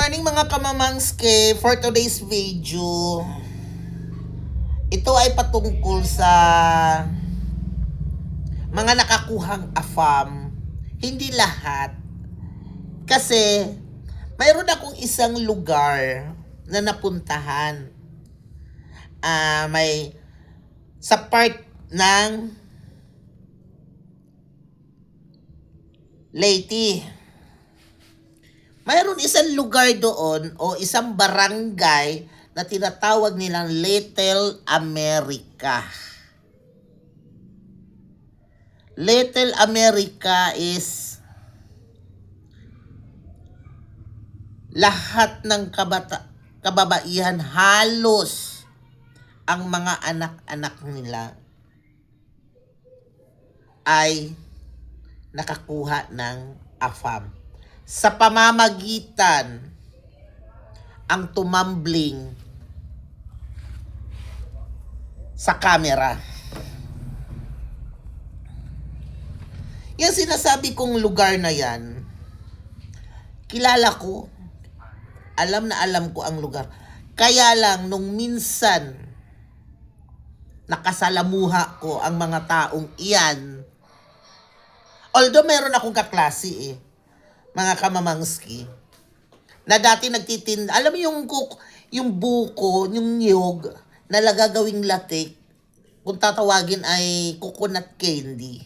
morning mga kamamangske. For today's video, ito ay patungkol sa mga nakakuhang AFAM. Hindi lahat. Kasi mayroon akong isang lugar na napuntahan. May sa part ng Leyte. Mayroon isang lugar doon o isang barangay na tinatawag nilang Little America. Little America is lahat ng kababaihan, halos ang mga anak-anak nila ay nakakuha ng AFAM. Sa pamamagitan ang tumambling sa camera. Yung sinasabi kong lugar na yan, kilala ko, alam na alam ko ang lugar. Kaya lang nung minsan nakasalamuha ko ang mga taong iyan, although meron akong kaklase mga kamamangski, na dati nagtitinda, alam mo yung buko, yung niyog, na gagawing latik, kung tatawagin ay coconut candy.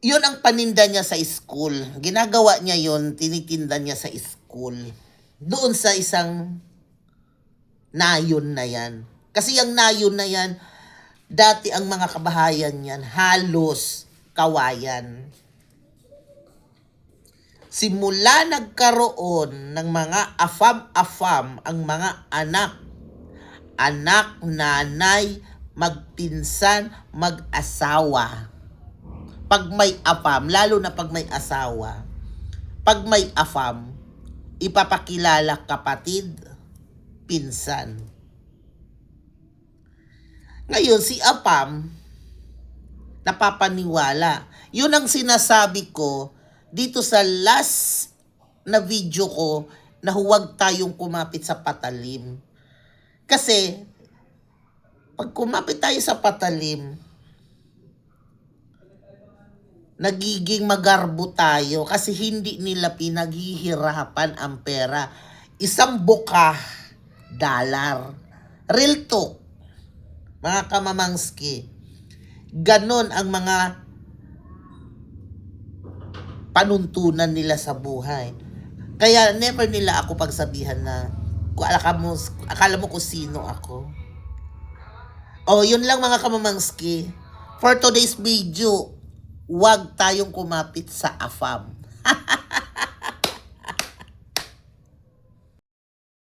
Yun ang paninda niya sa school. Ginagawa niya yun, tinitinda niya sa school. Doon sa isang nayon na yan. Kasi yung nayon na yan, dati ang mga kabahayan yan, halos kawayan. Simula nagkaroon ng mga AFAM ang mga anak, nanay, magpinsan, mag-asawa. Pag may AFAM, lalo na pag may asawa, pag may AFAM, ipapakilala kapatid, pinsan. Ngayon, si AFAM, napapaniwala. Yun ang sinasabi ko dito sa last na video ko na huwag tayong kumapit sa patalim. Kasi, pag kumapit tayo sa patalim, nagiging magarbo tayo kasi hindi nila pinaghihirapan ang pera. Isang buka, dollar. Real talk, mga kamamangski. Ganon ang mga panuntunan nila sa buhay. Kaya never nila ako pagsabihan na akala mo kung sino ako. Yun lang mga kamamangski. For today's video, huwag tayong kumapit sa AFAM.